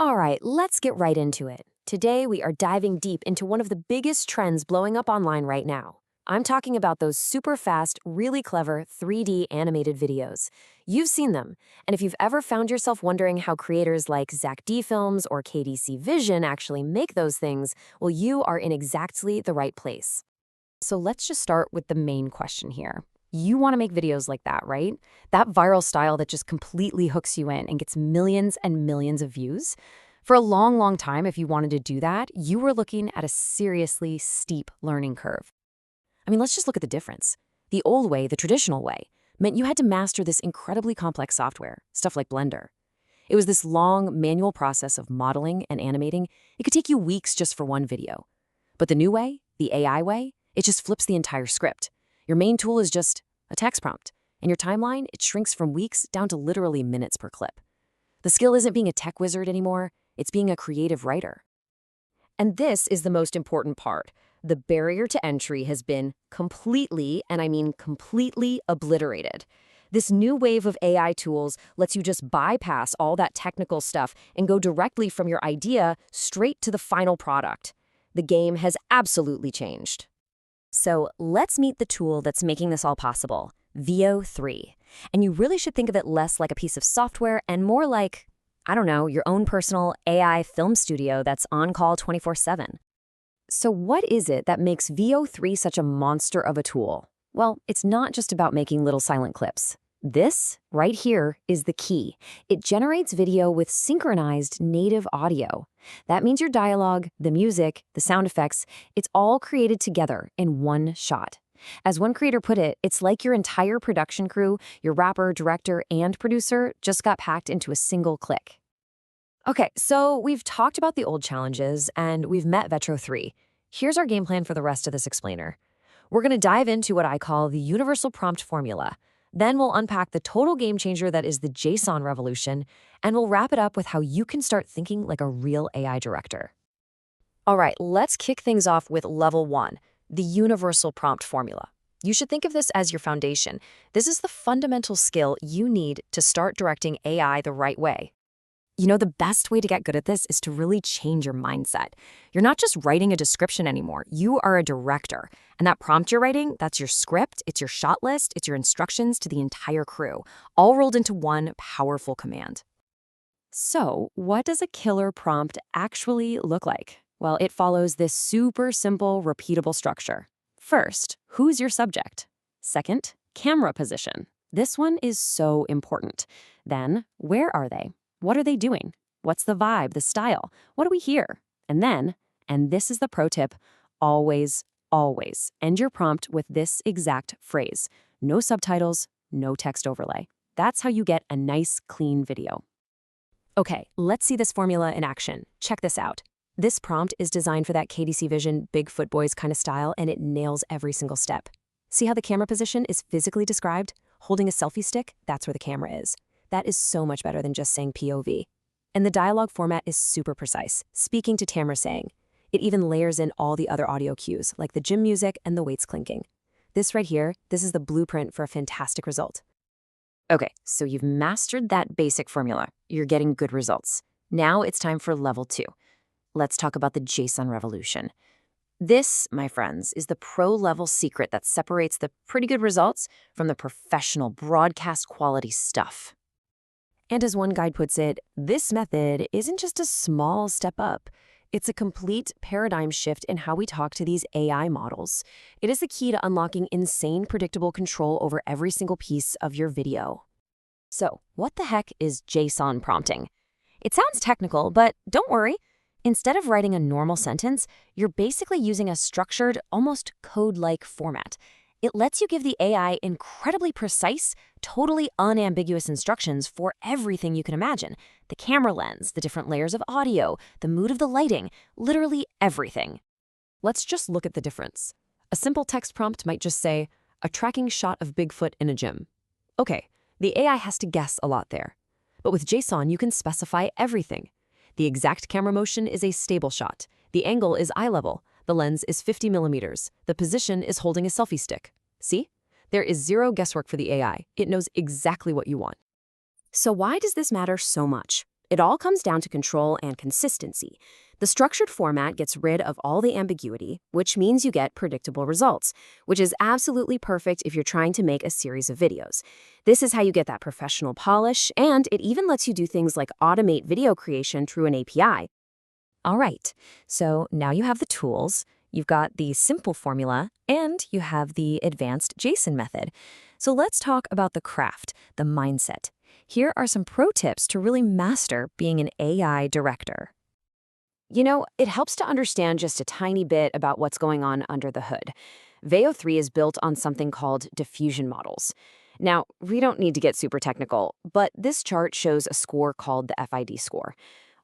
All right, let's get right into it. Today, we are diving deep into one of the biggest trends blowing up online right now. I'm talking about those super fast, really clever 3D animated videos. You've seen them, and if you've ever found yourself wondering how creators like Zack D Films or KDC Vision actually make those things, well, you are in exactly the right place. So let's just start with the main question here. You want to make videos like that, right? That viral style that just completely hooks you in and gets millions and millions of views? For a long, long time, if you wanted to do that, you were looking at a seriously steep learning curve. I mean, let's just look at the difference. The old way, the traditional way, meant you had to master this incredibly complex software, stuff like Blender. It was this long, manual process of modeling and animating. It could take you weeks just for one video. But the new way, the AI way, it just flips the entire script. Your main tool is just a text prompt, and your timeline, it shrinks from weeks down to literally minutes per clip. The skill isn't being a tech wizard anymore, it's being a creative writer. And this is the most important part. The barrier to entry has been completely, and I mean completely, obliterated. This new wave of AI tools lets you just bypass all that technical stuff and go directly from your idea straight to the final product. The game has absolutely changed. So let's meet the tool that's making this all possible, Veo 3. And you really should think of it less like a piece of software and more like, I don't know, your own personal AI film studio that's on call 24/7. So what is it that makes Veo 3 such a monster of a tool? Well, it's not just about making little silent clips. This, right here, is the key. It generates video with synchronized native audio. That means your dialogue, the music, the sound effects, it's all created together in one shot. As one creator put it, it's like your entire production crew, your rapper, director, and producer just got packed into a single click. Okay, so we've talked about the old challenges, and we've met Vetro 3. Here's our game plan for the rest of this explainer. We're going to dive into what I call the universal prompt formula. Then we'll unpack the total game changer that is the JSON revolution, and we'll wrap it up with how you can start thinking like a real AI director. All right, let's kick things off with level 1, the universal prompt formula. You should think of this as your foundation. This is the fundamental skill you need to start directing AI the right way. You know, the best way to get good at this is to really change your mindset. You're not just writing a description anymore. You are a director. And that prompt you're writing, that's your script, it's your shot list, it's your instructions to the entire crew, all rolled into one powerful command. So, what does a killer prompt actually look like? Well, it follows this super simple, repeatable structure. First, who's your subject? Second, camera position. This one is so important. Then, where are they? What are they doing? What's the vibe, the style? What do we hear? And then, and this is the pro tip, always, always end your prompt with this exact phrase. No subtitles, no text overlay. That's how you get a nice, clean video. Okay, let's see this formula in action. Check this out. This prompt is designed for that KDC Vision, Bigfoot Boys kind of style, and it nails every single step. See how the camera position is physically described? Holding a selfie stick, that's where the camera is. That is so much better than just saying POV. And the dialogue format is super precise, speaking to Tamara saying. It even layers in all the other audio cues, like the gym music and the weights clinking. This right here, this is the blueprint for a fantastic result. Okay, so you've mastered that basic formula. You're getting good results. Now it's time for level 2. Let's talk about the JSON revolution. This, my friends, is the pro-level secret that separates the pretty good results from the professional broadcast quality stuff. And as one guide puts it, this method isn't just a small step up. It's a complete paradigm shift in how we talk to these AI models. It is the key to unlocking insane predictable control over every single piece of your video. So, what the heck is JSON prompting? It sounds technical, but don't worry. Instead of writing a normal sentence, you're basically using a structured, almost code-like format. It lets you give the AI incredibly precise, totally unambiguous instructions for everything you can imagine. The camera lens, the different layers of audio, the mood of the lighting, literally everything. Let's just look at the difference. A simple text prompt might just say, a tracking shot of Bigfoot in a gym. Okay, the AI has to guess a lot there. But with JSON, you can specify everything. The exact camera motion is a stable shot. The angle is eye level. The lens is 50 millimeters. The position is holding a selfie stick. See? There is zero guesswork for the AI. It knows exactly what you want. So why does this matter so much? It all comes down to control and consistency. The structured format gets rid of all the ambiguity, which means you get predictable results, which is absolutely perfect if you're trying to make a series of videos. This is how you get that professional polish, and it even lets you do things like automate video creation through an API. All right, so now you have the tools, you've got the simple formula, and you have the advanced JSON method. So let's talk about the craft, the mindset. Here are some pro tips to really master being an AI director. It helps to understand just a tiny bit about what's going on under the hood. Veo 3 is built on something called diffusion models. Now, we don't need to get super technical, but this chart shows a score called the FID score.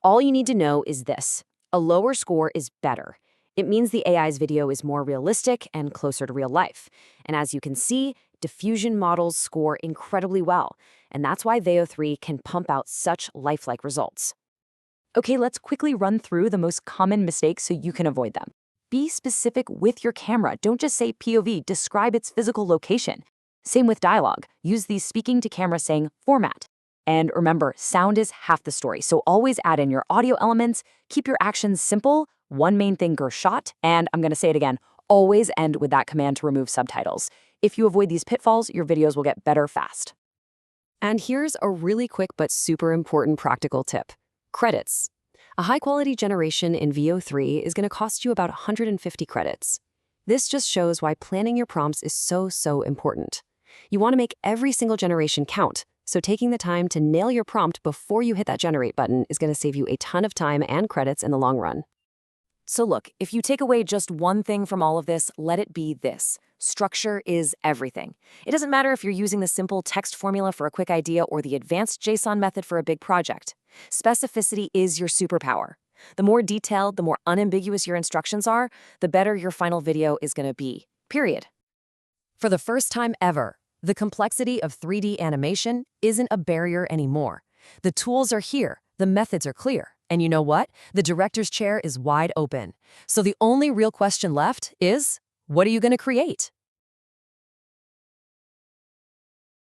All you need to know is this: a lower score is better. It means the AI's video is more realistic and closer to real life. And as you can see, diffusion models score incredibly well, and that's why Veo 3 can pump out such lifelike results. Okay, let's quickly run through the most common mistakes so you can avoid them. Be specific with your camera. Don't just say POV, describe its physical location. Same with dialogue. Use the speaking to camera saying format. And remember, sound is half the story, so always add in your audio elements, keep your actions simple, one main thing per shot, and I'm gonna say it again, always end with that command to remove subtitles. If you avoid these pitfalls, your videos will get better fast. And here's a really quick but super important practical tip. Credits. A high-quality generation in Veo 3 is going to cost you about 150 credits. This just shows why planning your prompts is so important. You want to make every single generation count, so taking the time to nail your prompt before you hit that generate button is going to save you a ton of time and credits in the long run. So look, if you take away just one thing from all of this, let it be this: structure is everything. It doesn't matter if you're using the simple text formula for a quick idea or the advanced JSON method for a big project. Specificity is your superpower. The more detailed, the more unambiguous your instructions are, the better your final video is going to be. Period. For the first time ever, the complexity of 3D animation isn't a barrier anymore. The tools are here, the methods are clear, and you know what? The director's chair is wide open. So the only real question left is, what are you going to create?